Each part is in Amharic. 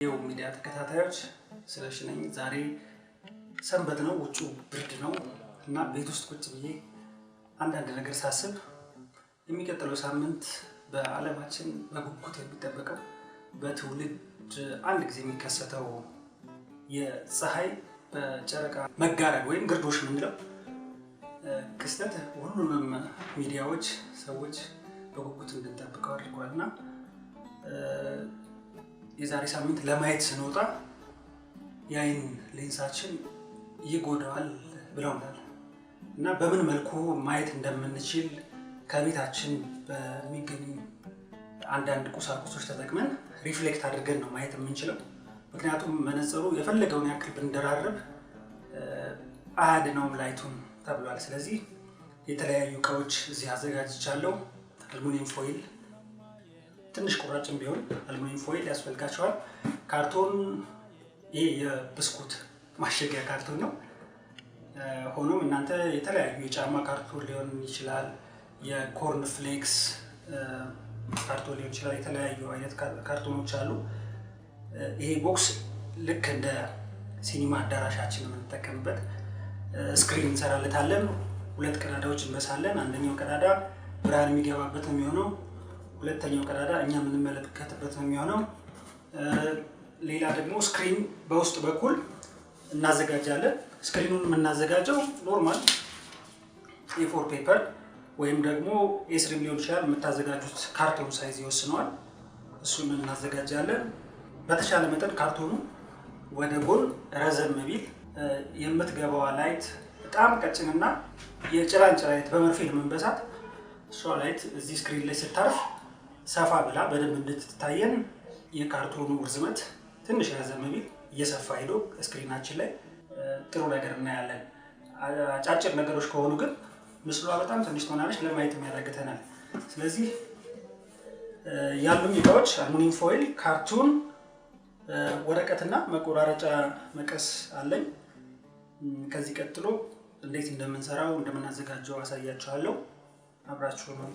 የው ሚዲያ ተከታታዮች ስለሽነኝ ዛሬ ሰንበት ነው ውጪ ብርድ ነው እና ቤት ውስጥ ቁጭ ብዬ አንዳንድ ነገር ሳስብ የሚቀጥለው ሳምንት በአለማችን በጉጉት የሚጠበቀው በትውልድ አንድ ጊዜ የሚከሰተው የፀሐይ በጨረቃ መጋረድ ወይም ግርዶሽ ምንለው ክስተት ሁሉንም ሚዲያዎች ሰዎች በጉጉት እንድንጠብቀው አድርጓልና የዛሬ ሳምንት ለማየት ስንወጣ ያይን ሌንሳችን ይጎዳዋል ብለውናል እና በምን መልኩ ማየት እንደምንችል ከቤታችን በሚገኙ አንዳንድ ቁሳቁሶች ተጠቅመን ሪፍሌክት አድርገን ነው ማየት የምንችለው። ምክንያቱም መነጽሩ የፈለገውን ያክል ብንደራረብ አያድነውም ላይቱን ተብሏል። ስለዚህ የተለያዩ እቃዎች እዚህ አዘጋጅቻለሁ። አልሙኒየም ፎይል ትንሽ ቁራጭም ቢሆን አልሙኒየም ፎይል ያስፈልጋቸዋል። ካርቶን ይሄ የብስኩት ማሸጊያ ካርቶን ነው። ሆኖም እናንተ የተለያዩ የጫማ ካርቶን ሊሆን ይችላል፣ የኮርን ፍሌክስ ካርቶን ሊሆን ይችላል። የተለያዩ አይነት ካርቶኖች አሉ። ይሄ ቦክስ ልክ እንደ ሲኒማ አዳራሻችን የምንጠቀምበት ስክሪን እንሰራለታለን። ሁለት ቀዳዳዎች እንበሳለን። አንደኛው ቀዳዳ ብርሃን የሚገባበት ነው የሚሆነው። ሁለተኛው ቀዳዳ እኛ የምንመለከትበት ነው የሚሆነው። ሌላ ደግሞ ስክሪን በውስጥ በኩል እናዘጋጃለን። ስክሪኑን የምናዘጋጀው ኖርማል ኤ4 ፔፐር ወይም ደግሞ ኤ3 ሊሆን ይችላል። የምታዘጋጁት ካርቶን ሳይዝ ይወስነዋል። እሱን እናዘጋጃለን። በተሻለ መጠን ካርቶኑ ወደ ጎን ረዘም ቢል የምትገባው ላይት በጣም ቀጭንና የጭላንጭል ላይት በመርፌ ለመንበሳት እሷ ላይት እዚህ ስክሪን ላይ ስታርፍ ሰፋ ብላ በደንብ እንድትታየን የካርቶኑ ርዝመት ትንሽ ረዘም ቢል እየሰፋ ሄዶ ስክሪናችን ላይ ጥሩ ነገር እናያለን። አጫጭር ነገሮች ከሆኑ ግን ምስሏ በጣም ትንሽ ትሆናለች፣ ለማየት ያዳግተናል። ስለዚህ ያሉኝ እቃዎች አልሙኒየም ፎይል፣ ካርቶን፣ ወረቀትና መቆራረጫ መቀስ አለኝ። ከዚህ ቀጥሎ እንዴት እንደምንሰራው እንደምናዘጋጀው አሳያችኋለሁ። አብራችሁ ነው።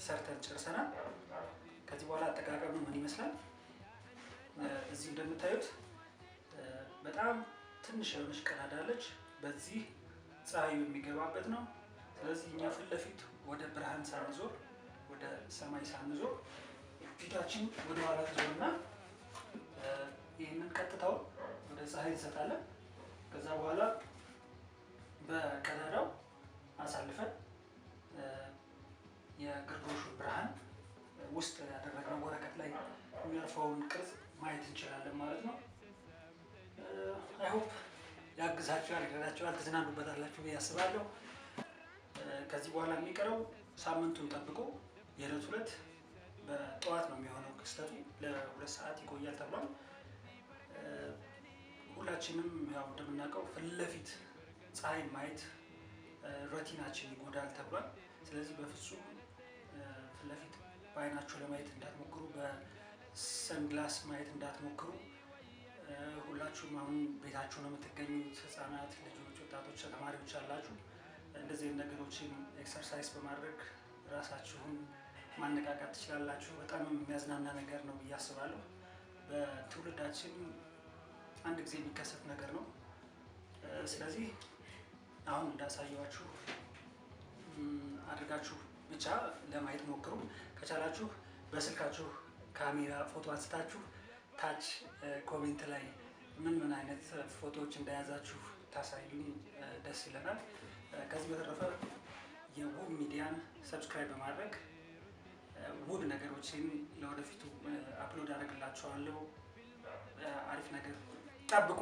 ሰርተን ጨርሰናል። ከዚህ በኋላ አጠቃቀሙ ምን ይመስላል? እዚህ እንደምታዩት በጣም ትንሽ የሆነች ቀዳዳ አለች። በዚህ ፀሐዩ የሚገባበት ነው። ስለዚህ እኛ ፊት ለፊት ወደ ብርሃን ሳንዞር ወደ ሰማይ ሳንዞር ፊታችን ወደ ኋላ ተዞርና ይህንን ቀጥታው ወደ ፀሐይ እንሰጣለን። ከዛ በኋላ በቀዳዳው አሳልፈን የግርዶሹ ብርሃን ውስጥ ያደረግነው ወረቀት ላይ የሚያርፈውን ቅርጽ ማየት እንችላለን ማለት ነው። አይ ሆፕ ያግዛችኋል፣ ይረዳችኋል፣ ተዝናኑበታላችሁ ብዬ አስባለሁ። ከዚህ በኋላ የሚቀረው ሳምንቱን ጠብቆ የዕለት ሁለት በጠዋት ነው የሚሆነው ክስተቱ። ለ2 ሰዓት ይቆያል ተብሏል። ሁላችንም ያው እንደምናውቀው ፊት ለፊት ፀሐይ ማየት ሬቲናችን ይጎዳል ተብሏል። ስለዚህ በፍጹም ፊት ለፊት በአይናችሁ ለማየት እንዳትሞክሩ፣ በሰንግላስ ማየት እንዳትሞክሩ። ሁላችሁም አሁን ቤታችሁ ነው የምትገኙት። ህፃናት፣ ልጆች፣ ወጣቶች፣ ተማሪዎች አላችሁ። እንደዚህ ነገሮችን ኤክሰርሳይዝ በማድረግ ራሳችሁን ማነቃቃት ትችላላችሁ። በጣም የሚያዝናና ነገር ነው ብዬ አስባለሁ። በትውልዳችን አንድ ጊዜ የሚከሰት ነገር ነው። ስለዚህ አሁን እንዳሳየዋችሁ አድርጋችሁ ብቻ ለማየት ሞክሩ። ከቻላችሁ በስልካችሁ ካሜራ ፎቶ አንስታችሁ ታች ኮሜንት ላይ ምን አይነት ፎቶዎች እንደያዛችሁ ታሳዩኝ፣ ደስ ይለናል። ከዚህ በተረፈ የውብ ሚዲያን ሰብስክራይብ በማድረግ ውብ ነገሮችን ለወደፊቱ አፕሎድ አደርግላችኋለሁ። አሪፍ ነገር ጠብቁ።